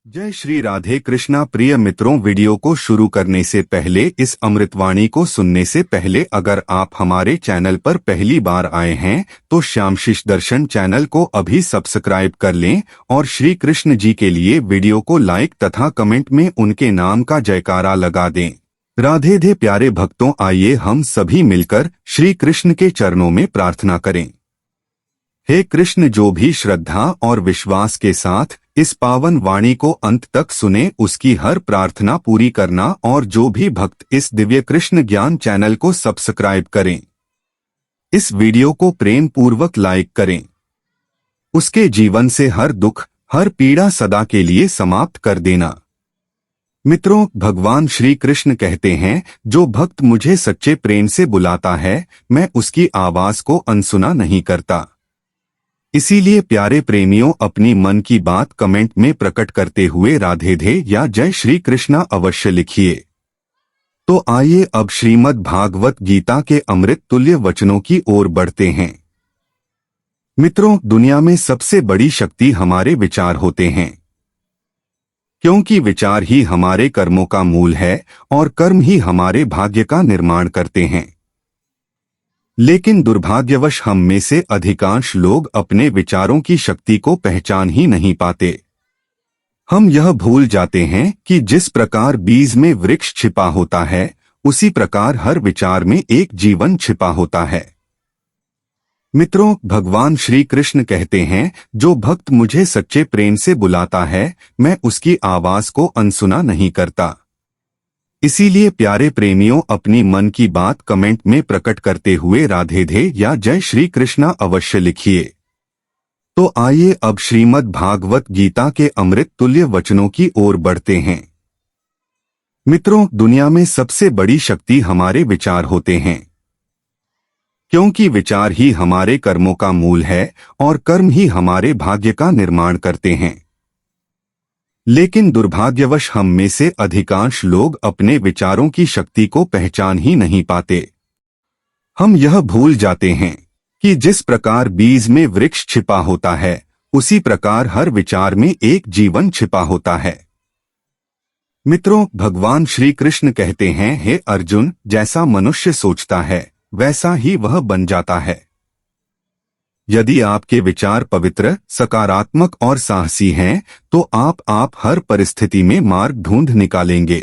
जय श्री राधे कृष्णा। प्रिय मित्रों, वीडियो को शुरू करने से पहले, इस अमृतवाणी को सुनने से पहले अगर आप हमारे चैनल पर पहली बार आए हैं तो श्यामशिष दर्शन चैनल को अभी सब्सक्राइब कर लें और श्री कृष्ण जी के लिए वीडियो को लाइक तथा कमेंट में उनके नाम का जयकारा लगा दें। राधे धे प्यारे भक्तों, आइए हम सभी मिलकर श्री कृष्ण के चरणों में प्रार्थना करें। हे कृष्ण, जो भी श्रद्धा और विश्वास के साथ इस पावन वाणी को अंत तक सुने, उसकी हर प्रार्थना पूरी करना, और जो भी भक्त इस दिव्य कृष्ण ज्ञान चैनल को सब्सक्राइब करें, इस वीडियो को प्रेम पूर्वक लाइक करें, उसके जीवन से हर दुख हर पीड़ा सदा के लिए समाप्त कर देना। मित्रों, भगवान श्री कृष्ण कहते हैं, जो भक्त मुझे सच्चे प्रेम से बुलाता है, मैं उसकी आवाज को अनसुना नहीं करता। इसीलिए प्यारे प्रेमियों, अपनी मन की बात कमेंट में प्रकट करते हुए राधे धे या जय श्री कृष्णा अवश्य लिखिए। तो आइए अब श्रीमद् भागवत गीता के अमृत तुल्य वचनों की ओर बढ़ते हैं। मित्रों, दुनिया में सबसे बड़ी शक्ति हमारे विचार होते हैं, क्योंकि विचार ही हमारे कर्मों का मूल है और कर्म ही हमारे भाग्य का निर्माण करते हैं। लेकिन दुर्भाग्यवश हम में से अधिकांश लोग अपने विचारों की शक्ति को पहचान ही नहीं पाते। हम यह भूल जाते हैं कि जिस प्रकार बीज में वृक्ष छिपा होता है, उसी प्रकार हर विचार में एक जीवन छिपा होता है। मित्रों, भगवान श्री कृष्ण कहते हैं, जो भक्त मुझे सच्चे प्रेम से बुलाता है, मैं उसकी आवाज को अनसुना नहीं करता। इसीलिए प्यारे प्रेमियों, अपनी मन की बात कमेंट में प्रकट करते हुए राधे धे या जय श्री कृष्णा अवश्य लिखिए। तो आइए अब श्रीमद् भागवत गीता के अमृत तुल्य वचनों की ओर बढ़ते हैं। मित्रों, दुनिया में सबसे बड़ी शक्ति हमारे विचार होते हैं, क्योंकि विचार ही हमारे कर्मों का मूल है और कर्म ही हमारे भाग्य का निर्माण करते हैं। लेकिन दुर्भाग्यवश हम में से अधिकांश लोग अपने विचारों की शक्ति को पहचान ही नहीं पाते। हम यह भूल जाते हैं कि जिस प्रकार बीज में वृक्ष छिपा होता है, उसी प्रकार हर विचार में एक जीवन छिपा होता है। मित्रों, भगवान श्री कृष्ण कहते हैं, हे अर्जुन, जैसा मनुष्य सोचता है वैसा ही वह बन जाता है। यदि आपके विचार पवित्र, सकारात्मक और साहसी हैं, तो आप हर परिस्थिति में मार्ग ढूंढ निकालेंगे।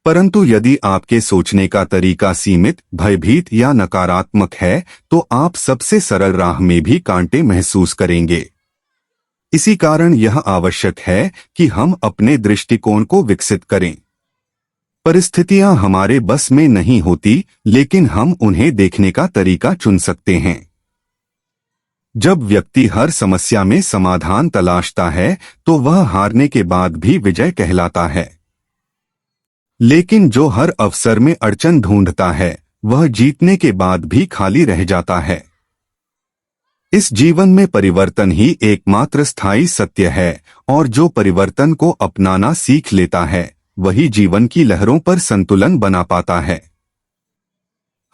परंतु यदि आपके सोचने का तरीका सीमित, भयभीत या नकारात्मक है, तो आप सबसे सरल राह में भी कांटे महसूस करेंगे। इसी कारण यह आवश्यक है कि हम अपने दृष्टिकोण को विकसित करें। परिस्थितियां हमारे बस में नहीं होती, लेकिन हम उन्हें देखने का तरीका चुन सकते हैं। जब व्यक्ति हर समस्या में समाधान तलाशता है, तो वह हारने के बाद भी विजय कहलाता है। लेकिन जो हर अवसर में अड़चन ढूंढता है, वह जीतने के बाद भी खाली रह जाता है। इस जीवन में परिवर्तन ही एकमात्र स्थायी सत्य है, और जो परिवर्तन को अपनाना सीख लेता है, वही जीवन की लहरों पर संतुलन बना पाता है।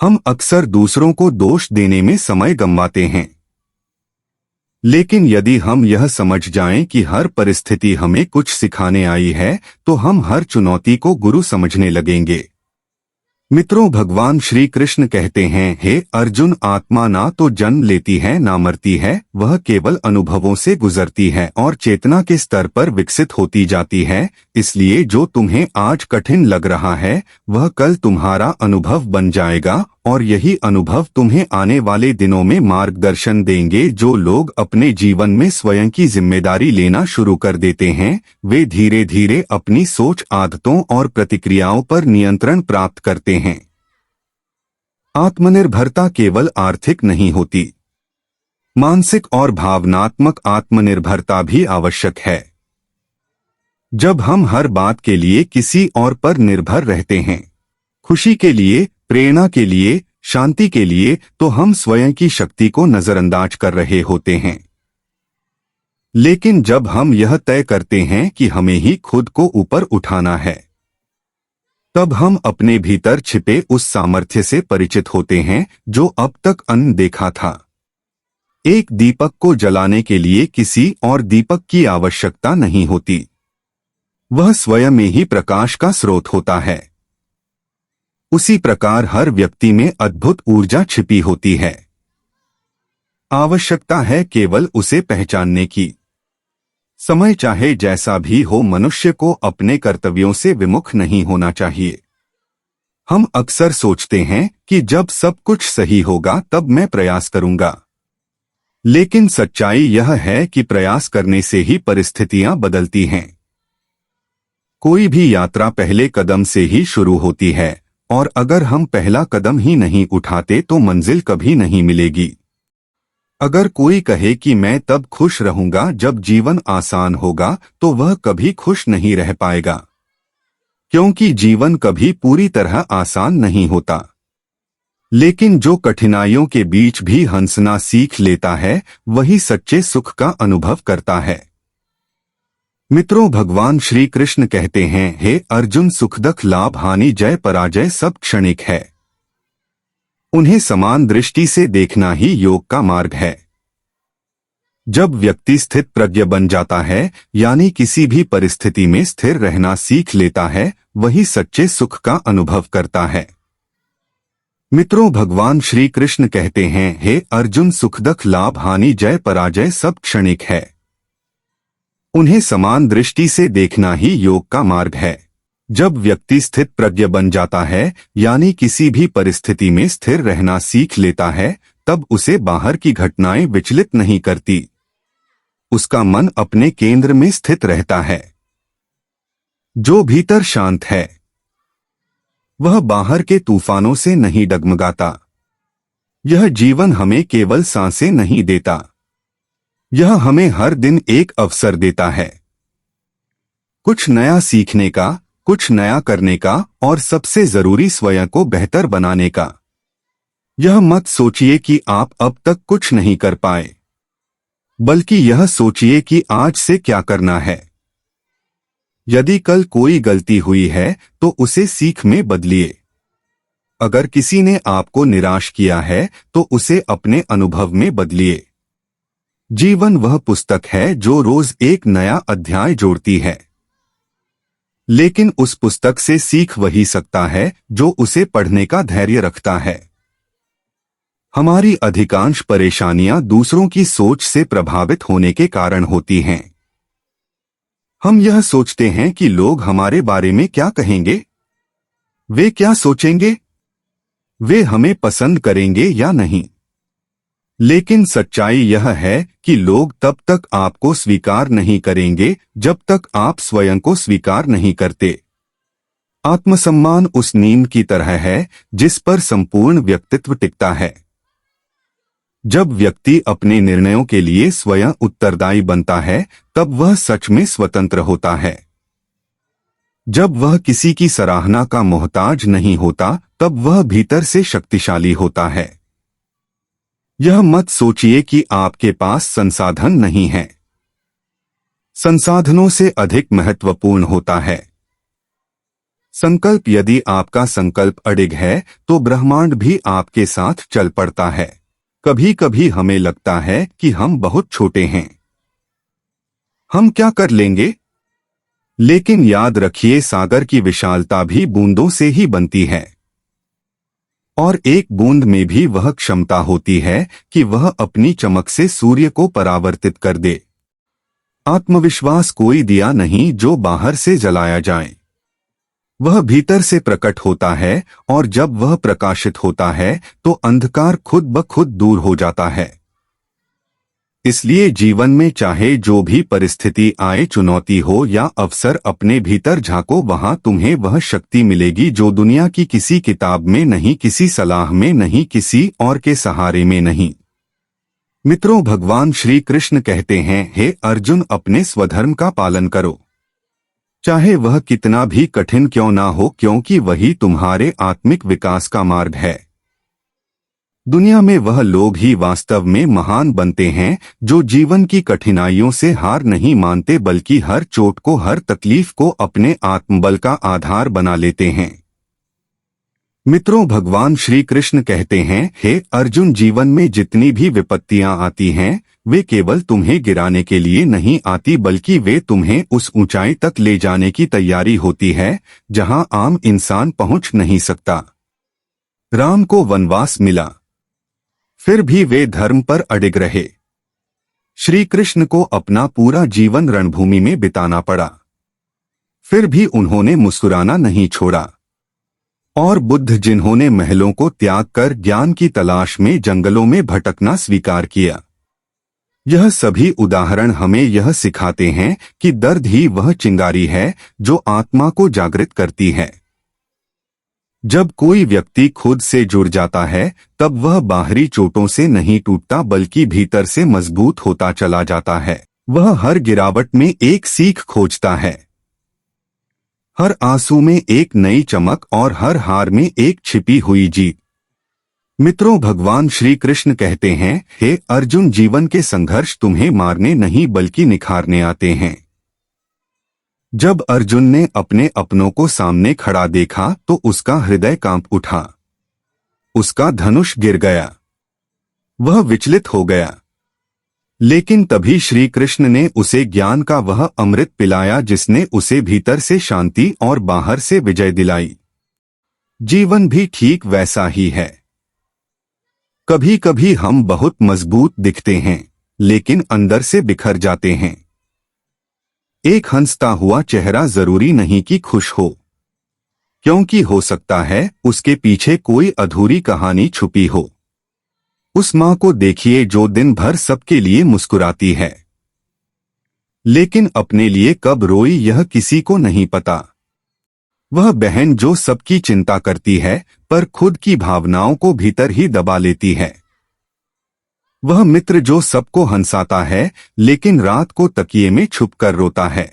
हम अक्सर दूसरों को दोष देने में समय गंवाते हैं, लेकिन यदि हम यह समझ जाएं कि हर परिस्थिति हमें कुछ सिखाने आई है, तो हम हर चुनौती को गुरु समझने लगेंगे। मित्रों, भगवान श्री कृष्ण कहते हैं, हे अर्जुन, आत्मा ना तो जन्म लेती है ना मरती है, वह केवल अनुभवों से गुजरती है और चेतना के स्तर पर विकसित होती जाती है। इसलिए जो तुम्हें आज कठिन लग रहा है, वह कल तुम्हारा अनुभव बन जाएगा, और यही अनुभव तुम्हें आने वाले दिनों में मार्गदर्शन देंगे। जो लोग अपने जीवन में स्वयं की जिम्मेदारी लेना शुरू कर देते हैं, वे धीरे धीरे अपनी सोच, आदतों और प्रतिक्रियाओं पर नियंत्रण प्राप्त करते हैं। आत्मनिर्भरता केवल आर्थिक नहीं होती, मानसिक और भावनात्मक आत्मनिर्भरता भी आवश्यक है। जब हम हर बात के लिए किसी और पर निर्भर रहते हैं, खुशी के लिए, प्रेरणा के लिए, शांति के लिए, तो हम स्वयं की शक्ति को नजरअंदाज कर रहे होते हैं। लेकिन जब हम यह तय करते हैं कि हमें ही खुद को ऊपर उठाना है, तब हम अपने भीतर छिपे उस सामर्थ्य से परिचित होते हैं जो अब तक अनदेखा था। एक दीपक को जलाने के लिए किसी और दीपक की आवश्यकता नहीं होती। वह स्वयं में ही प्रकाश का स्रोत होता है। उसी प्रकार हर व्यक्ति में अद्भुत ऊर्जा छिपी होती है। आवश्यकता है केवल उसे पहचानने की। समय चाहे जैसा भी हो, मनुष्य को अपने कर्तव्यों से विमुख नहीं होना चाहिए। हम अक्सर सोचते हैं कि जब सब कुछ सही होगा तब मैं प्रयास करूंगा, लेकिन सच्चाई यह है कि प्रयास करने से ही परिस्थितियां बदलती हैं। कोई भी यात्रा पहले कदम से ही शुरू होती है, और अगर हम पहला कदम ही नहीं उठाते तो मंजिल कभी नहीं मिलेगी। अगर कोई कहे कि मैं तब खुश रहूंगा जब जीवन आसान होगा, तो वह कभी खुश नहीं रह पाएगा, क्योंकि जीवन कभी पूरी तरह आसान नहीं होता। लेकिन जो कठिनाइयों के बीच भी हंसना सीख लेता है, वही सच्चे सुख का अनुभव करता है। मित्रों, भगवान श्री कृष्ण कहते हैं, हे अर्जुन, सुख दुख लाभ हानि जय पराजय सब क्षणिक है। उन्हें समान दृष्टि से देखना ही योग का मार्ग है। जब व्यक्ति स्थित प्रज्ञ बन जाता है, यानी किसी भी परिस्थिति में स्थिर रहना सीख लेता है, वही सच्चे सुख का अनुभव करता है। मित्रों, भगवान श्री कृष्ण कहते हैं, हे अर्जुन, सुख दुख लाभ हानि जय पराजय सब क्षणिक है। उन्हें समान दृष्टि से देखना ही योग का मार्ग है। जब व्यक्ति स्थित प्रज्ञ बन जाता है, यानी किसी भी परिस्थिति में स्थिर रहना सीख लेता है, तब उसे बाहर की घटनाएं विचलित नहीं करती। उसका मन अपने केंद्र में स्थित रहता है। जो भीतर शांत है, वह बाहर के तूफानों से नहीं डगमगाता। यह जीवन हमें केवल सांसें नहीं देता, यह हमें हर दिन एक अवसर देता है, कुछ नया सीखने का, कुछ नया करने का, और सबसे जरूरी स्वयं को बेहतर बनाने का। यह मत सोचिए कि आप अब तक कुछ नहीं कर पाए, बल्कि यह सोचिए कि आज से क्या करना है। यदि कल कोई गलती हुई है तो उसे सीख में बदलिए। अगर किसी ने आपको निराश किया है तो उसे अपने अनुभव में बदलिए। जीवन वह पुस्तक है जो रोज एक नया अध्याय जोड़ती है, लेकिन उस पुस्तक से सीख वही सकता है जो उसे पढ़ने का धैर्य रखता है। हमारी अधिकांश परेशानियां दूसरों की सोच से प्रभावित होने के कारण होती हैं। हम यह सोचते हैं कि लोग हमारे बारे में क्या कहेंगे, वे क्या सोचेंगे, वे हमें पसंद करेंगे या नहीं। लेकिन सच्चाई यह है कि लोग तब तक आपको स्वीकार नहीं करेंगे जब तक आप स्वयं को स्वीकार नहीं करते। आत्मसम्मान उस नींव की तरह है जिस पर संपूर्ण व्यक्तित्व टिकता है। जब व्यक्ति अपने निर्णयों के लिए स्वयं उत्तरदायी बनता है, तब वह सच में स्वतंत्र होता है। जब वह किसी की सराहना का मोहताज नहीं होता, तब वह भीतर से शक्तिशाली होता है। यह मत सोचिए कि आपके पास संसाधन नहीं है। संसाधनों से अधिक महत्वपूर्ण होता है संकल्प। यदि आपका संकल्प अडिग है तो ब्रह्मांड भी आपके साथ चल पड़ता है। कभी कभी हमें लगता है कि हम बहुत छोटे हैं, हम क्या कर लेंगे, लेकिन याद रखिए, सागर की विशालता भी बूंदों से ही बनती है, और एक बूंद में भी वह क्षमता होती है कि वह अपनी चमक से सूर्य को परावर्तित कर दे। आत्मविश्वास कोई दिया नहीं जो बाहर से जलाया जाए, वह भीतर से प्रकट होता है, और जब वह प्रकाशित होता है तो अंधकार खुद ब खुद दूर हो जाता है। इसलिए जीवन में चाहे जो भी परिस्थिति आए, चुनौती हो या अवसर, अपने भीतर झांको, वहां तुम्हें वह शक्ति मिलेगी जो दुनिया की किसी किताब में नहीं, किसी सलाह में नहीं, किसी और के सहारे में नहीं। मित्रों, भगवान श्री कृष्ण कहते हैं, हे अर्जुन, अपने स्वधर्म का पालन करो, चाहे वह कितना भी कठिन क्यों ना हो, क्योंकि वही तुम्हारे आत्मिक विकास का मार्ग है। दुनिया में वह लोग ही वास्तव में महान बनते हैं जो जीवन की कठिनाइयों से हार नहीं मानते, बल्कि हर चोट को, हर तकलीफ को अपने आत्मबल का आधार बना लेते हैं। मित्रों, भगवान श्री कृष्ण कहते हैं, हे अर्जुन, जीवन में जितनी भी विपत्तियां आती हैं, वे केवल तुम्हें गिराने के लिए नहीं आती बल्कि वे तुम्हें उस ऊंचाई तक ले जाने की तैयारी होती है जहां आम इंसान पहुंच नहीं सकता। राम को वनवास मिला, फिर भी वे धर्म पर अडिग रहे। श्री कृष्ण को अपना पूरा जीवन रणभूमि में बिताना पड़ा, फिर भी उन्होंने मुस्कुराना नहीं छोड़ा। और बुद्ध, जिन्होंने महलों को त्याग कर ज्ञान की तलाश में जंगलों में भटकना स्वीकार किया। यह सभी उदाहरण हमें यह सिखाते हैं कि दर्द ही वह चिंगारी है जो आत्मा को जागृत करती है। जब कोई व्यक्ति खुद से जुड़ जाता है तब वह बाहरी चोटों से नहीं टूटता बल्कि भीतर से मजबूत होता चला जाता है। वह हर गिरावट में एक सीख खोजता है, हर आंसू में एक नई चमक और हर हार में एक छिपी हुई जीत। मित्रों, भगवान श्री कृष्ण कहते हैं, हे अर्जुन, जीवन के संघर्ष तुम्हें मारने नहीं बल्कि निखारने आते हैं। जब अर्जुन ने अपने अपनों को सामने खड़ा देखा तो उसका हृदय कांप उठा, उसका धनुष गिर गया, वह विचलित हो गया। लेकिन तभी श्री कृष्ण ने उसे ज्ञान का वह अमृत पिलाया जिसने उसे भीतर से शांति और बाहर से विजय दिलाई। जीवन भी ठीक वैसा ही है। कभी कभी हम बहुत मजबूत दिखते हैं लेकिन अंदर से बिखर जाते हैं। एक हंसता हुआ चेहरा जरूरी नहीं कि खुश हो, क्योंकि हो सकता है उसके पीछे कोई अधूरी कहानी छुपी हो। उस मां को देखिए जो दिन भर सबके लिए मुस्कुराती है, लेकिन अपने लिए कब रोई यह किसी को नहीं पता। वह बहन जो सबकी चिंता करती है पर खुद की भावनाओं को भीतर ही दबा लेती है। वह मित्र जो सबको हंसाता है लेकिन रात को तकिए में छुपकर रोता है।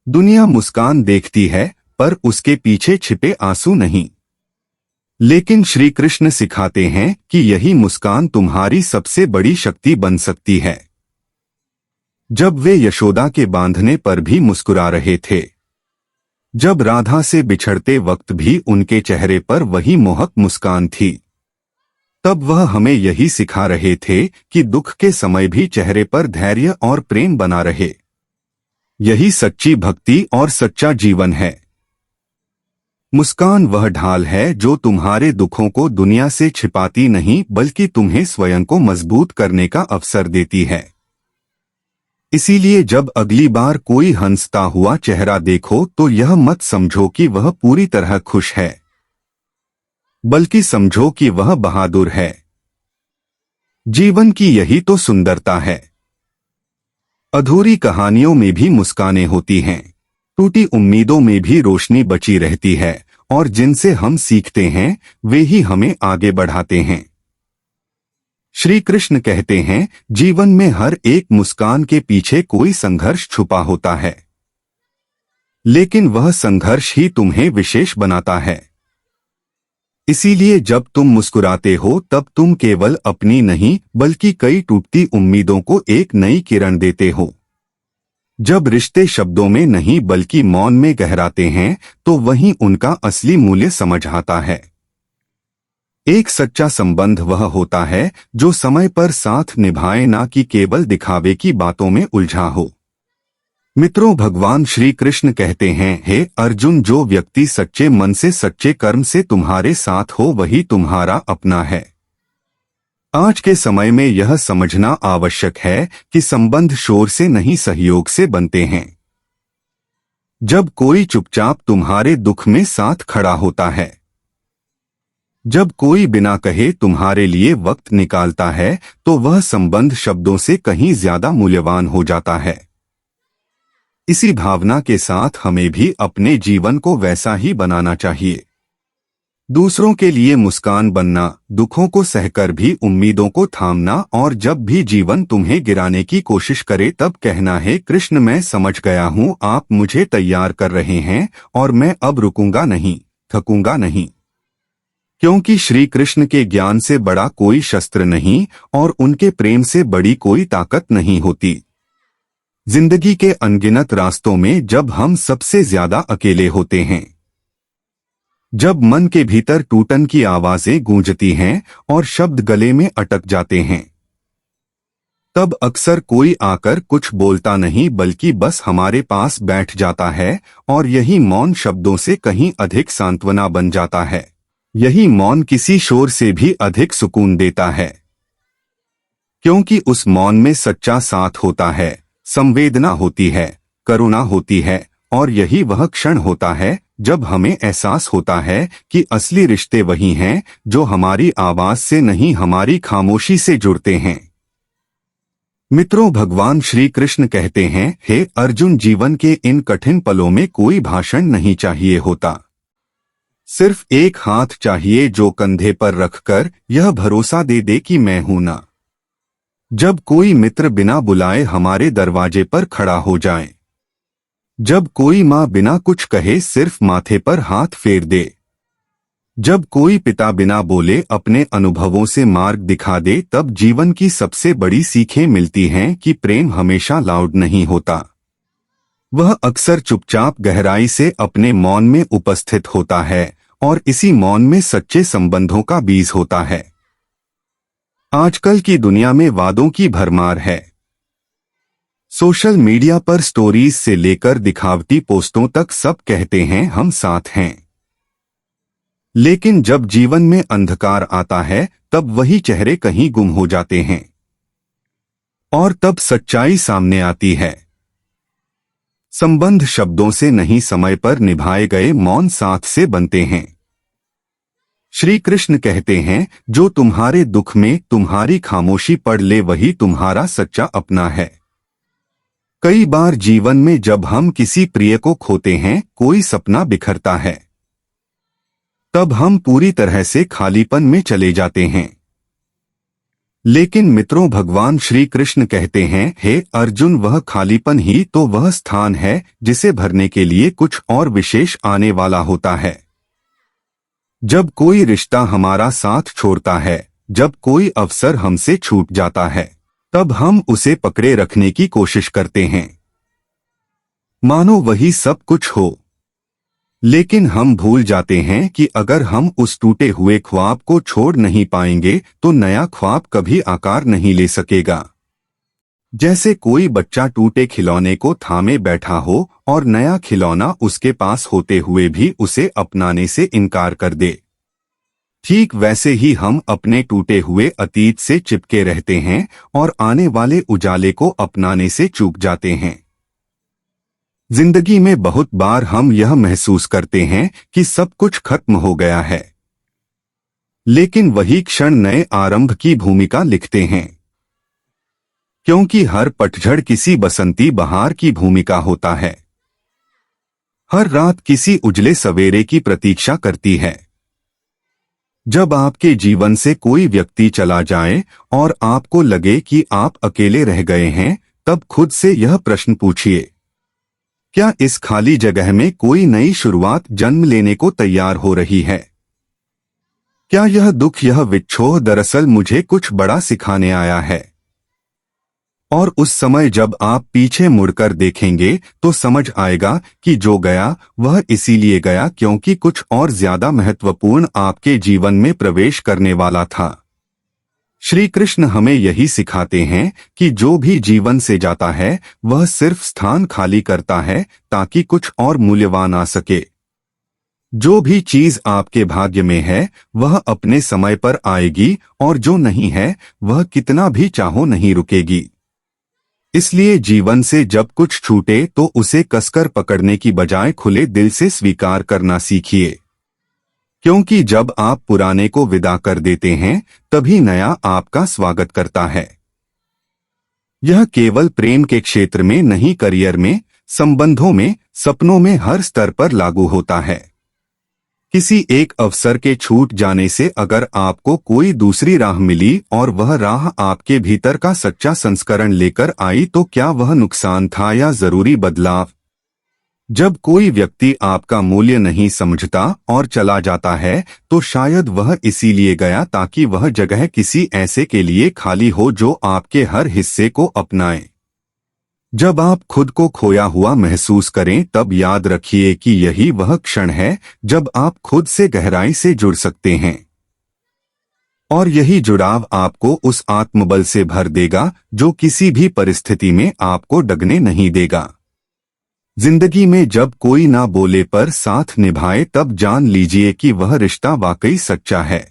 दुनिया मुस्कान देखती है पर उसके पीछे छिपे आंसू नहीं। लेकिन श्री कृष्ण सिखाते हैं कि यही मुस्कान तुम्हारी सबसे बड़ी शक्ति बन सकती है। जब वे यशोदा के बांधने पर भी मुस्कुरा रहे थे, जब राधा से बिछड़ते वक्त भी उनके चेहरे पर वही मोहक मुस्कान थी, तब वह हमें यही सिखा रहे थे कि दुख के समय भी चेहरे पर धैर्य और प्रेम बना रहे। यही सच्ची भक्ति और सच्चा जीवन है। मुस्कान वह ढाल है जो तुम्हारे दुखों को दुनिया से छिपाती नहीं बल्कि तुम्हें स्वयं को मजबूत करने का अवसर देती है। इसीलिए जब अगली बार कोई हंसता हुआ चेहरा देखो तो यह मत समझो कि वह पूरी तरह खुश है, बल्कि समझो कि वह बहादुर है। जीवन की यही तो सुंदरता है। अधूरी कहानियों में भी मुस्कानें होती हैं, टूटी उम्मीदों में भी रोशनी बची रहती है, और जिनसे हम सीखते हैं वे ही हमें आगे बढ़ाते हैं। श्री कृष्ण कहते हैं, जीवन में हर एक मुस्कान के पीछे कोई संघर्ष छुपा होता है, लेकिन वह संघर्ष ही तुम्हें विशेष बनाता है। इसीलिए जब तुम मुस्कुराते हो तब तुम केवल अपनी नहीं बल्कि कई टूटती उम्मीदों को एक नई किरण देते हो। जब रिश्ते शब्दों में नहीं बल्कि मौन में गहराते हैं तो वहीं उनका असली मूल्य समझ आता है। एक सच्चा संबंध वह होता है जो समय पर साथ निभाए, ना कि केवल दिखावे की बातों में उलझा हो। मित्रों, भगवान श्री कृष्ण कहते हैं, हे अर्जुन, जो व्यक्ति सच्चे मन से सच्चे कर्म से तुम्हारे साथ हो वही तुम्हारा अपना है। आज के समय में यह समझना आवश्यक है कि संबंध शोर से नहीं सहयोग से बनते हैं। जब कोई चुपचाप तुम्हारे दुख में साथ खड़ा होता है, जब कोई बिना कहे तुम्हारे लिए वक्त निकालता है, तो वह संबंध शब्दों से कहीं ज्यादा मूल्यवान हो जाता है। इसी भावना के साथ हमें भी अपने जीवन को वैसा ही बनाना चाहिए। दूसरों के लिए मुस्कान बनना, दुखों को सहकर भी उम्मीदों को थामना, और जब भी जीवन तुम्हें गिराने की कोशिश करे तब कहना है, कृष्ण मैं समझ गया हूँ, आप मुझे तैयार कर रहे हैं और मैं अब रुकूंगा नहीं, थकूंगा नहीं। क्योंकि श्री कृष्ण के ज्ञान से बड़ा कोई शस्त्र नहीं और उनके प्रेम से बड़ी कोई ताकत नहीं होती। जिंदगी के अनगिनत रास्तों में जब हम सबसे ज्यादा अकेले होते हैं, जब मन के भीतर टूटन की आवाजें गूंजती हैं और शब्द गले में अटक जाते हैं, तब अक्सर कोई आकर कुछ बोलता नहीं बल्कि बस हमारे पास बैठ जाता है और यही मौन शब्दों से कहीं अधिक सांत्वना बन जाता है। यही मौन किसी शोर से भी अधिक सुकून देता है, क्योंकि उस मौन में सच्चा साथ होता है, संवेदना होती है, करुणा होती है और यही वह क्षण होता है जब हमें एहसास होता है कि असली रिश्ते वही हैं जो हमारी आवाज से नहीं, हमारी खामोशी से जुड़ते हैं। मित्रों, भगवान श्री कृष्ण कहते हैं, हे अर्जुन, जीवन के इन कठिन पलों में कोई भाषण नहीं चाहिए होता, सिर्फ एक हाथ चाहिए जो कंधे पर रखकर यह भरोसा दे दे कि मैं हूं ना। जब कोई मित्र बिना बुलाए हमारे दरवाजे पर खड़ा हो जाए, जब कोई माँ बिना कुछ कहे सिर्फ माथे पर हाथ फेर दे, जब कोई पिता बिना बोले अपने अनुभवों से मार्ग दिखा दे, तब जीवन की सबसे बड़ी सीखें मिलती हैं कि प्रेम हमेशा लाउड नहीं होता। वह अक्सर चुपचाप गहराई से अपने मौन में उपस्थित होता है और इसी मौन में सच्चे संबंधों का बीज होता है। आजकल की दुनिया में वादों की भरमार है। सोशल मीडिया पर स्टोरीज से लेकर दिखावटी पोस्टों तक सब कहते हैं हम साथ हैं, लेकिन जब जीवन में अंधकार आता है तब वही चेहरे कहीं गुम हो जाते हैं और तब सच्चाई सामने आती है। संबंध शब्दों से नहीं, समय पर निभाए गए मौन साथ से बनते हैं। श्री कृष्ण कहते हैं, जो तुम्हारे दुख में तुम्हारी खामोशी पढ़ ले वही तुम्हारा सच्चा अपना है। कई बार जीवन में जब हम किसी प्रिय को खोते हैं, कोई सपना बिखरता है, तब हम पूरी तरह से खालीपन में चले जाते हैं। लेकिन मित्रों, भगवान श्री कृष्ण कहते हैं, हे अर्जुन, वह खालीपन ही तो वह स्थान है जिसे भरने के लिए कुछ और विशेष आने वाला होता है। जब कोई रिश्ता हमारा साथ छोड़ता है, जब कोई अवसर हमसे छूट जाता है, तब हम उसे पकड़े रखने की कोशिश करते हैं, मानो वही सब कुछ हो। लेकिन हम भूल जाते हैं कि अगर हम उस टूटे हुए ख्वाब को छोड़ नहीं पाएंगे तो नया ख्वाब कभी आकार नहीं ले सकेगा। जैसे कोई बच्चा टूटे खिलौने को थामे बैठा हो और नया खिलौना उसके पास होते हुए भी उसे अपनाने से इनकार कर दे, ठीक वैसे ही हम अपने टूटे हुए अतीत से चिपके रहते हैं और आने वाले उजाले को अपनाने से चूक जाते हैं। जिंदगी में बहुत बार हम यह महसूस करते हैं कि सब कुछ खत्म हो गया है, लेकिन वही क्षण नए आरंभ की भूमिका लिखते हैं, क्योंकि हर पतझड़ किसी बसंती बहार की भूमिका होता है। हर रात किसी उजले सवेरे की प्रतीक्षा करती है। जब आपके जीवन से कोई व्यक्ति चला जाए और आपको लगे कि आप अकेले रह गए हैं, तब खुद से यह प्रश्न पूछिए, क्या इस खाली जगह में कोई नई शुरुआत जन्म लेने को तैयार हो रही है? क्या यह दुख, यह विच्छोह दरअसल मुझे कुछ बड़ा सिखाने आया है? और उस समय जब आप पीछे मुड़कर देखेंगे तो समझ आएगा कि जो गया वह इसीलिए गया क्योंकि कुछ और ज्यादा महत्वपूर्ण आपके जीवन में प्रवेश करने वाला था। श्री कृष्ण हमें यही सिखाते हैं कि जो भी जीवन से जाता है वह सिर्फ स्थान खाली करता है ताकि कुछ और मूल्यवान आ सके। जो भी चीज आपके भाग्य में है वह अपने समय पर आएगी और जो नहीं है वह कितना भी चाहो नहीं रुकेगी। इसलिए जीवन से जब कुछ छूटे तो उसे कसकर पकड़ने की बजाय खुले दिल से स्वीकार करना सीखिए, क्योंकि जब आप पुराने को विदा कर देते हैं तभी नया आपका स्वागत करता है। यह केवल प्रेम के क्षेत्र में नहीं, करियर में, संबंधों में, सपनों में, हर स्तर पर लागू होता है। किसी एक अवसर के छूट जाने से अगर आपको कोई दूसरी राह मिली और वह राह आपके भीतर का सच्चा संस्करण लेकर आई तो क्या वह नुकसान था या जरूरी बदलाव? जब कोई व्यक्ति आपका मूल्य नहीं समझता और चला जाता है तो शायद वह इसीलिए गया ताकि वह जगह किसी ऐसे के लिए खाली हो जो आपके हर हिस्से को अपनाए। जब आप खुद को खोया हुआ महसूस करें तब याद रखिए कि यही वह क्षण है जब आप खुद से गहराई से जुड़ सकते हैं। और यही जुड़ाव आपको उस आत्मबल से भर देगा जो किसी भी परिस्थिति में आपको डगने नहीं देगा। जिंदगी में जब कोई ना बोले पर साथ निभाए तब जान लीजिए कि वह रिश्ता वाकई सच्चा है।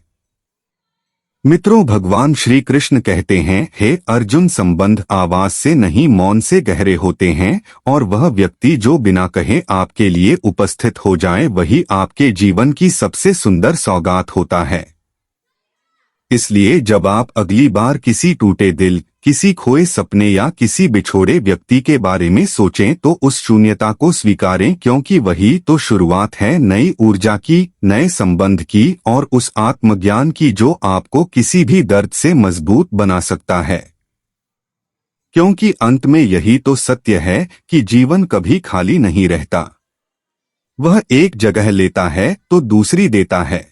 मित्रों, भगवान श्री कृष्ण कहते हैं, हे अर्जुन, संबंध आवाज से नहीं मौन से गहरे होते हैं, और वह व्यक्ति जो बिना कहे आपके लिए उपस्थित हो जाए वही आपके जीवन की सबसे सुंदर सौगात होता है। इसलिए जब आप अगली बार किसी टूटे दिल, किसी खोए सपने या किसी बिछोड़े व्यक्ति के बारे में सोचें तो उस शून्यता को स्वीकारें, क्योंकि वही तो शुरुआत है नई ऊर्जा की, नए संबंध की और उस आत्मज्ञान की जो आपको किसी भी दर्द से मजबूत बना सकता है। क्योंकि अंत में यही तो सत्य है कि जीवन कभी खाली नहीं रहता, वह एक जगह लेता है तो दूसरी देता है।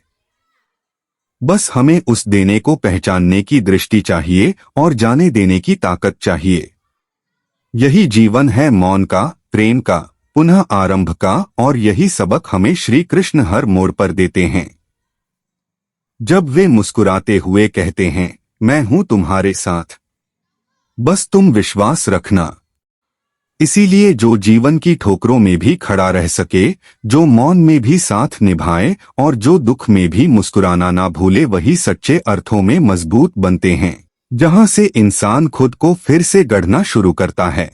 बस हमें उस देने को पहचानने की दृष्टि चाहिए और जाने देने की ताकत चाहिए। यही जीवन है मौन का, प्रेम का, पुनः आरंभ का, और यही सबक हमें श्री कृष्ण हर मोड़ पर देते हैं। जब वे मुस्कुराते हुए कहते हैं, मैं हूं तुम्हारे साथ, बस तुम विश्वास रखना। इसीलिए जो जीवन की ठोकरों में भी खड़ा रह सके, जो मौन में भी साथ निभाए और जो दुख में भी मुस्कुराना ना भूले, वही सच्चे अर्थों में मजबूत बनते हैं, जहां से इंसान खुद को फिर से गढ़ना शुरू करता है।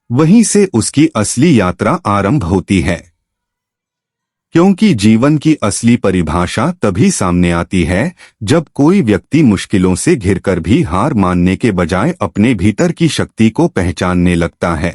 वहीं से उसकी असली यात्रा आरंभ होती है। क्योंकि जीवन की असली परिभाषा तभी सामने आती है जब कोई व्यक्ति मुश्किलों से घिरकर भी हार मानने के बजाय अपने भीतर की शक्ति को पहचानने लगता है।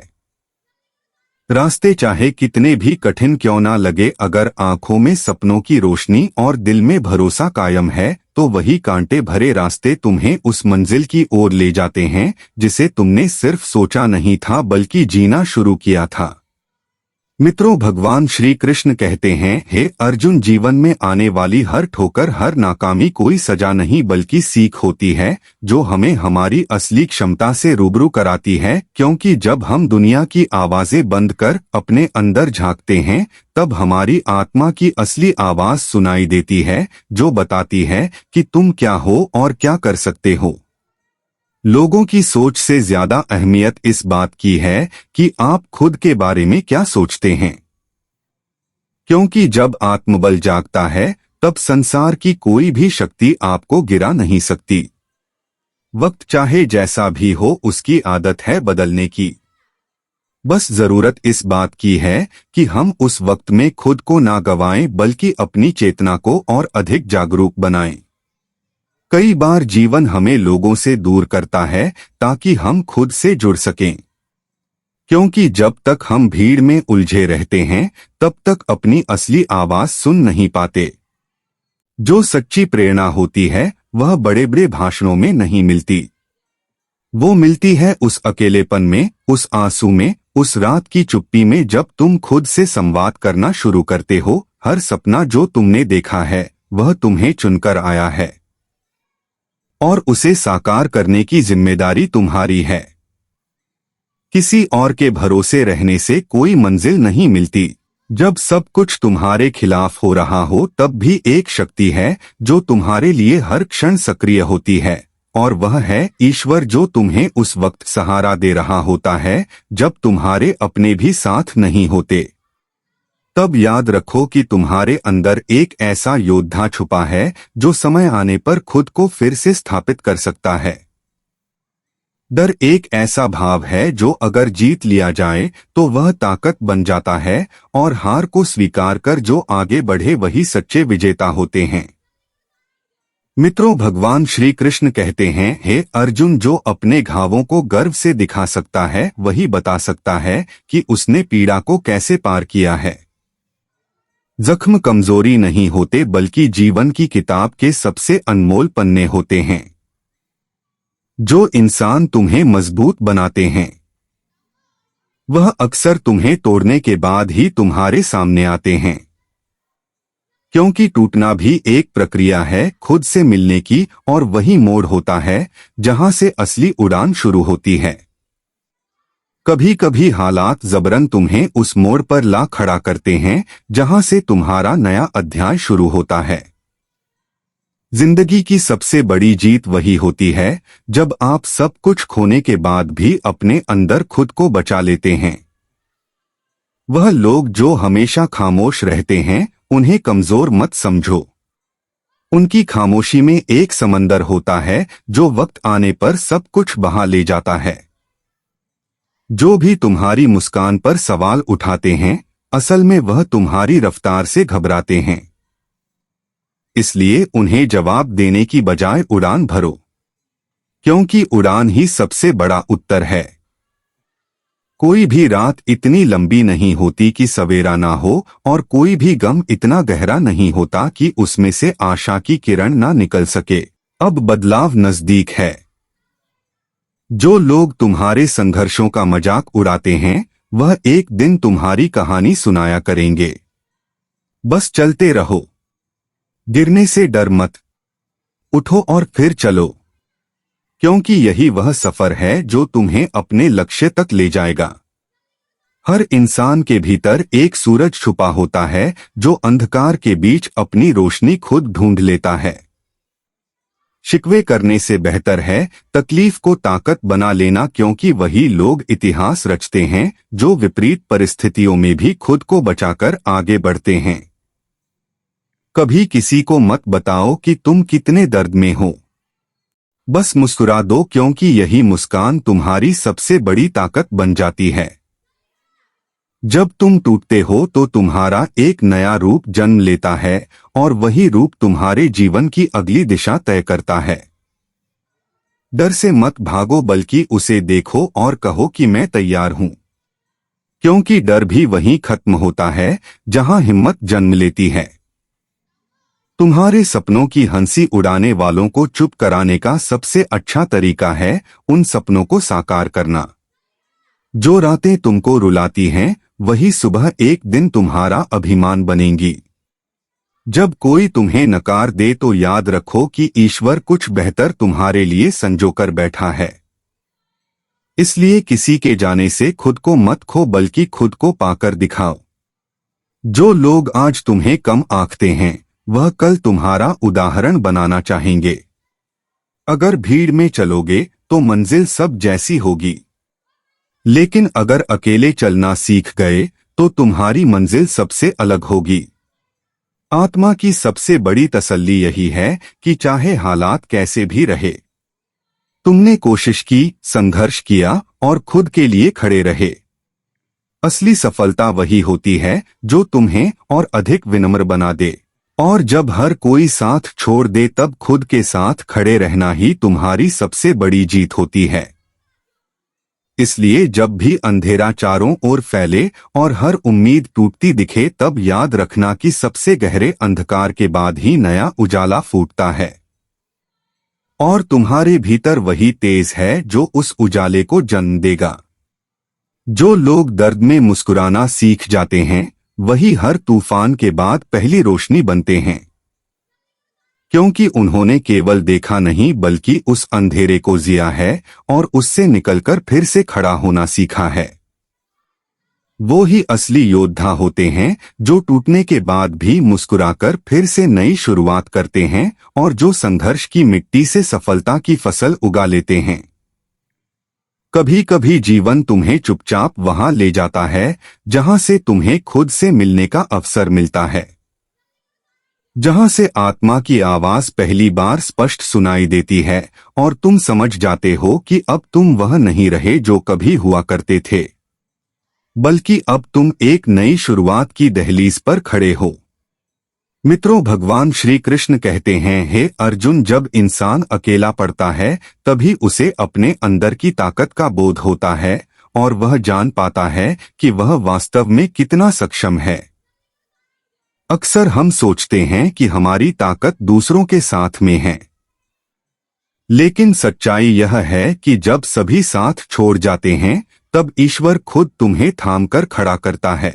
रास्ते चाहे कितने भी कठिन क्यों ना लगे, अगर आंखों में सपनों की रोशनी और दिल में भरोसा कायम है तो वही कांटे भरे रास्ते तुम्हें उस मंजिल की ओर ले जाते हैं जिसे तुमने सिर्फ सोचा नहीं था बल्कि जीना शुरू किया था। मित्रों, भगवान श्री कृष्ण कहते हैं, हे अर्जुन, जीवन में आने वाली हर ठोकर, हर नाकामी कोई सजा नहीं बल्कि सीख होती है जो हमें हमारी असली क्षमता से रूबरू कराती है। क्योंकि जब हम दुनिया की आवाजें बंद कर अपने अंदर झांकते हैं तब हमारी आत्मा की असली आवाज सुनाई देती है जो बताती है कि तुम क्या हो और क्या कर सकते हो। लोगों की सोच से ज्यादा अहमियत इस बात की है कि आप खुद के बारे में क्या सोचते हैं। क्योंकि जब आत्मबल जागता है तब संसार की कोई भी शक्ति आपको गिरा नहीं सकती। वक्त चाहे जैसा भी हो, उसकी आदत है बदलने की। बस जरूरत इस बात की है कि हम उस वक्त में खुद को ना गंवाएं बल्कि अपनी चेतना को और अधिक जागरूक बनाएं। कई बार जीवन हमें लोगों से दूर करता है ताकि हम खुद से जुड़ सकें। क्योंकि जब तक हम भीड़ में उलझे रहते हैं तब तक अपनी असली आवाज सुन नहीं पाते। जो सच्ची प्रेरणा होती है वह बड़े बड़े भाषणों में नहीं मिलती, वो मिलती है उस अकेलेपन में, उस आंसू में, उस रात की चुप्पी में जब तुम खुद से संवाद करना शुरू करते हो। हर सपना जो तुमने देखा है वह तुम्हें चुनकर आया है और उसे साकार करने की जिम्मेदारी तुम्हारी है। किसी और के भरोसे रहने से कोई मंजिल नहीं मिलती। जब सब कुछ तुम्हारे खिलाफ हो रहा हो तब भी एक शक्ति है जो तुम्हारे लिए हर क्षण सक्रिय होती है, और वह है ईश्वर जो तुम्हें उस वक्त सहारा दे रहा होता है जब तुम्हारे अपने भी साथ नहीं होते। तब याद रखो कि तुम्हारे अंदर एक ऐसा योद्धा छुपा है जो समय आने पर खुद को फिर से स्थापित कर सकता है। डर एक ऐसा भाव है जो अगर जीत लिया जाए तो वह ताकत बन जाता है, और हार को स्वीकार कर जो आगे बढ़े वही सच्चे विजेता होते हैं। मित्रों, भगवान श्री कृष्ण कहते हैं, हे अर्जुन, जो अपने घावों को गर्व से दिखा सकता है वही बता सकता है कि उसने पीड़ा को कैसे पार किया है। जख्म कमजोरी नहीं होते बल्कि जीवन की किताब के सबसे अनमोल पन्ने होते हैं जो इंसान तुम्हें मजबूत बनाते हैं। वह अक्सर तुम्हें तोड़ने के बाद ही तुम्हारे सामने आते हैं, क्योंकि टूटना भी एक प्रक्रिया है खुद से मिलने की, और वही मोड़ होता है जहां से असली उड़ान शुरू होती है। कभी कभी हालात जबरन तुम्हें उस मोड़ पर ला खड़ा करते हैं जहां से तुम्हारा नया अध्याय शुरू होता है। जिंदगी की सबसे बड़ी जीत वही होती है जब आप सब कुछ खोने के बाद भी अपने अंदर खुद को बचा लेते हैं। वह लोग जो हमेशा खामोश रहते हैं, उन्हें कमजोर मत समझो। उनकी खामोशी में एक समंदर होता है जो वक्त आने पर सब कुछ बहा ले जाता है। जो भी तुम्हारी मुस्कान पर सवाल उठाते हैं, असल में वह तुम्हारी रफ्तार से घबराते हैं। इसलिए उन्हें जवाब देने की बजाय उड़ान भरो, क्योंकि उड़ान ही सबसे बड़ा उत्तर है। कोई भी रात इतनी लंबी नहीं होती कि सवेरा ना हो, और कोई भी गम इतना गहरा नहीं होता कि उसमें से आशा की किरण ना निकल सके। अब बदलाव नजदीक है। जो लोग तुम्हारे संघर्षों का मजाक उड़ाते हैं, वह एक दिन तुम्हारी कहानी सुनाया करेंगे। बस चलते रहो। गिरने से डर मत, उठो और फिर चलो, क्योंकि यही वह सफर है जो तुम्हें अपने लक्ष्य तक ले जाएगा। हर इंसान के भीतर एक सूरज छुपा होता है जो अंधकार के बीच अपनी रोशनी खुद ढूंढ लेता है। शिकवे करने से बेहतर है तकलीफ को ताकत बना लेना, क्योंकि वही लोग इतिहास रचते हैं जो विपरीत परिस्थितियों में भी खुद को बचाकर आगे बढ़ते हैं। कभी किसी को मत बताओ कि तुम कितने दर्द में हो। बस मुस्कुरा दो, क्योंकि यही मुस्कान तुम्हारी सबसे बड़ी ताकत बन जाती है। जब तुम टूटते हो तो तुम्हारा एक नया रूप जन्म लेता है, और वही रूप तुम्हारे जीवन की अगली दिशा तय करता है। डर से मत भागो, बल्कि उसे देखो और कहो कि मैं तैयार हूं, क्योंकि डर भी वहीं खत्म होता है जहां हिम्मत जन्म लेती है। तुम्हारे सपनों की हंसी उड़ाने वालों को चुप कराने का सबसे अच्छा तरीका है उन सपनों को साकार करना। जो रातें तुमको रुलाती हैं, वही सुबह एक दिन तुम्हारा अभिमान बनेंगी। जब कोई तुम्हें नकार दे तो याद रखो कि ईश्वर कुछ बेहतर तुम्हारे लिए संजोकर बैठा है। इसलिए किसी के जाने से खुद को मत खो, बल्कि खुद को पाकर दिखाओ। जो लोग आज तुम्हें कम आंकते हैं, वह कल तुम्हारा उदाहरण बनाना चाहेंगे। अगर भीड़ में चलोगे तो मंजिल सब जैसी होगी, लेकिन अगर अकेले चलना सीख गए तो तुम्हारी मंजिल सबसे अलग होगी। आत्मा की सबसे बड़ी तसल्ली यही है कि चाहे हालात कैसे भी रहे, तुमने कोशिश की, संघर्ष किया और खुद के लिए खड़े रहे। असली सफलता वही होती है जो तुम्हें और अधिक विनम्र बना दे। और जब हर कोई साथ छोड़ दे, तब खुद के साथ खड़े रहना ही तुम्हारी सबसे बड़ी जीत होती है। इसलिए जब भी अंधेरा चारों ओर फैले और हर उम्मीद टूटती दिखे, तब याद रखना कि सबसे गहरे अंधकार के बाद ही नया उजाला फूटता है। और तुम्हारे भीतर वही तेज है जो उस उजाले को जन्म देगा। जो लोग दर्द में मुस्कुराना सीख जाते हैं, वही हर तूफान के बाद पहली रोशनी बनते हैं, क्योंकि उन्होंने केवल देखा नहीं बल्कि उस अंधेरे को जिया है और उससे निकलकर फिर से खड़ा होना सीखा है। वो ही असली योद्धा होते हैं जो टूटने के बाद भी मुस्कुराकर फिर से नई शुरुआत करते हैं, और जो संघर्ष की मिट्टी से सफलता की फसल उगा लेते हैं। कभी कभी जीवन तुम्हें चुपचाप वहां ले जाता है जहां से तुम्हें खुद से मिलने का अवसर मिलता है, जहां से आत्मा की आवाज पहली बार स्पष्ट सुनाई देती है और तुम समझ जाते हो कि अब तुम वह नहीं रहे जो कभी हुआ करते थे, बल्कि अब तुम एक नई शुरुआत की दहलीज पर खड़े हो। मित्रों, भगवान श्री कृष्ण कहते हैं, हे अर्जुन, जब इंसान अकेला पड़ता है तभी उसे अपने अंदर की ताकत का बोध होता है और वह जान पाता है कि वह वास्तव में कितना सक्षम है। अक्सर हम सोचते हैं कि हमारी ताकत दूसरों के साथ में है, लेकिन सच्चाई यह है कि जब सभी साथ छोड़ जाते हैं, तब ईश्वर खुद तुम्हें थामकर खड़ा करता है।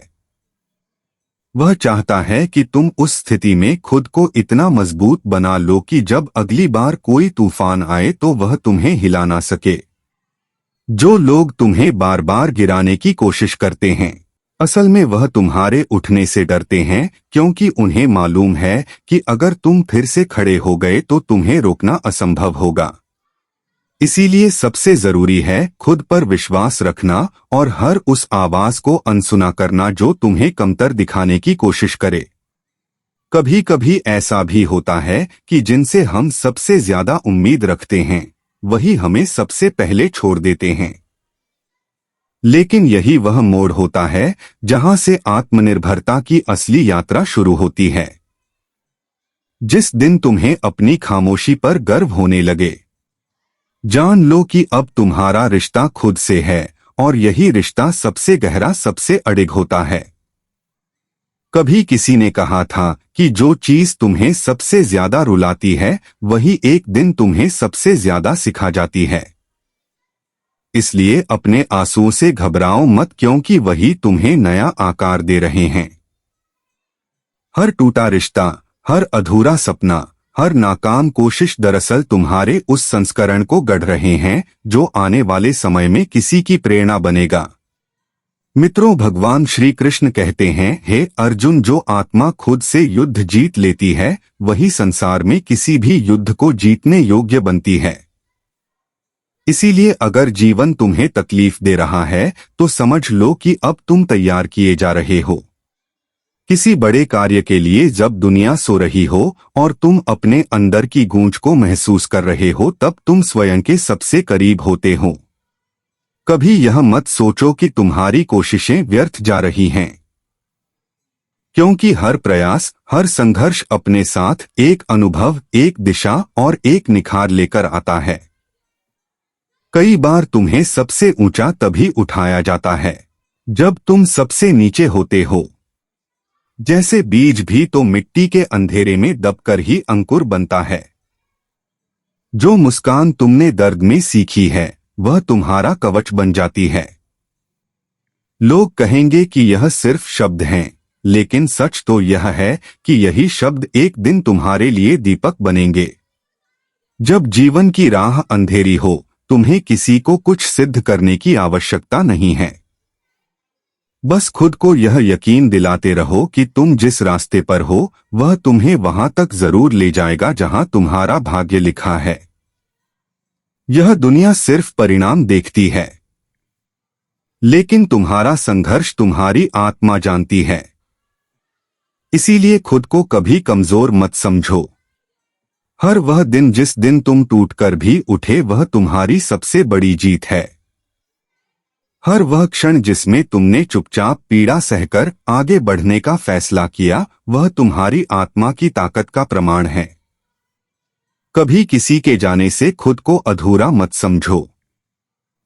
वह चाहता है कि तुम उस स्थिति में खुद को इतना मजबूत बना लो कि जब अगली बार कोई तूफान आए तो वह तुम्हें हिला ना सके। जो लोग तुम्हें बार बार गिराने की कोशिश करते हैं, असल में वह तुम्हारे उठने से डरते हैं, क्योंकि उन्हें मालूम है कि अगर तुम फिर से खड़े हो गए तो तुम्हें रोकना असंभव होगा। इसीलिए सबसे जरूरी है खुद पर विश्वास रखना और हर उस आवाज को अनसुना करना जो तुम्हें कमतर दिखाने की कोशिश करे। कभी कभी ऐसा भी होता है कि जिनसे हम सबसे ज्यादा उम्मीद रखते हैं वही हमें सबसे पहले छोड़ देते हैं। लेकिन यही वह मोड़ होता है जहां से आत्मनिर्भरता की असली यात्रा शुरू होती है। जिस दिन तुम्हें अपनी खामोशी पर गर्व होने लगे, जान लो कि अब तुम्हारा रिश्ता खुद से है, और यही रिश्ता सबसे गहरा, सबसे अडिग होता है। कभी किसी ने कहा था कि जो चीज तुम्हें सबसे ज्यादा रुलाती है वही एक दिन तुम्हें सबसे ज्यादा सिखा जाती है। इसलिए अपने आंसुओं से घबराओ मत, क्योंकि वही तुम्हें नया आकार दे रहे हैं। हर टूटा रिश्ता, हर अधूरा सपना, हर नाकाम कोशिश दरअसल तुम्हारे उस संस्करण को गढ़ रहे हैं जो आने वाले समय में किसी की प्रेरणा बनेगा। मित्रों, भगवान श्री कृष्ण कहते हैं, हे अर्जुन, जो आत्मा खुद से युद्ध जीत लेती है वही संसार में किसी भी युद्ध को जीतने योग्य बनती है। इसीलिए अगर जीवन तुम्हें तकलीफ दे रहा है तो समझ लो कि अब तुम तैयार किए जा रहे हो किसी बड़े कार्य के लिए। जब दुनिया सो रही हो और तुम अपने अंदर की गूंज को महसूस कर रहे हो तब तुम स्वयं के सबसे करीब होते हो। कभी यह मत सोचो कि तुम्हारी कोशिशें व्यर्थ जा रही हैं, क्योंकि हर प्रयास, हर संघर्ष अपने साथ एक अनुभव, एक दिशा और एक निखार लेकर आता है। कई बार तुम्हें सबसे ऊंचा तभी उठाया जाता है जब तुम सबसे नीचे होते हो। जैसे बीज भी तो मिट्टी के अंधेरे में दबकर ही अंकुर बनता है। जो मुस्कान तुमने दर्द में सीखी है वह तुम्हारा कवच बन जाती है। लोग कहेंगे कि यह सिर्फ शब्द हैं, लेकिन सच तो यह है कि यही शब्द एक दिन तुम्हारे लिए दीपक बनेंगे। जब जीवन की राह अंधेरी हो, तुम्हें किसी को कुछ सिद्ध करने की आवश्यकता नहीं है। बस खुद को यह यकीन दिलाते रहो कि तुम जिस रास्ते पर हो वह तुम्हें वहां तक जरूर ले जाएगा जहां तुम्हारा भाग्य लिखा है। यह दुनिया सिर्फ परिणाम देखती है, लेकिन तुम्हारा संघर्ष तुम्हारी आत्मा जानती है। इसीलिए खुद को कभी कमजोर मत समझो। हर वह दिन जिस दिन तुम टूटकर भी उठे वह तुम्हारी सबसे बड़ी जीत है। हर वह क्षण जिसमें तुमने चुपचाप पीड़ा सहकर आगे बढ़ने का फैसला किया वह तुम्हारी आत्मा की ताकत का प्रमाण है। कभी किसी के जाने से खुद को अधूरा मत समझो,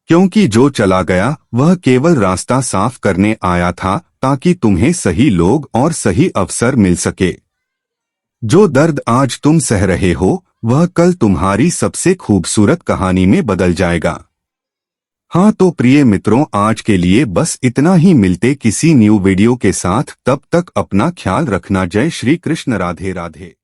क्योंकि जो चला गया वह केवल रास्ता साफ करने आया था ताकि तुम्हें सही लोग और सही अवसर मिल सके। जो दर्द आज तुम सह रहे हो वह कल तुम्हारी सबसे खूबसूरत कहानी में बदल जाएगा। हाँ तो प्रिय मित्रों, आज के लिए बस इतना ही। मिलते किसी न्यू वीडियो के साथ, तब तक अपना ख्याल रखना। जय श्री कृष्ण, राधे राधे।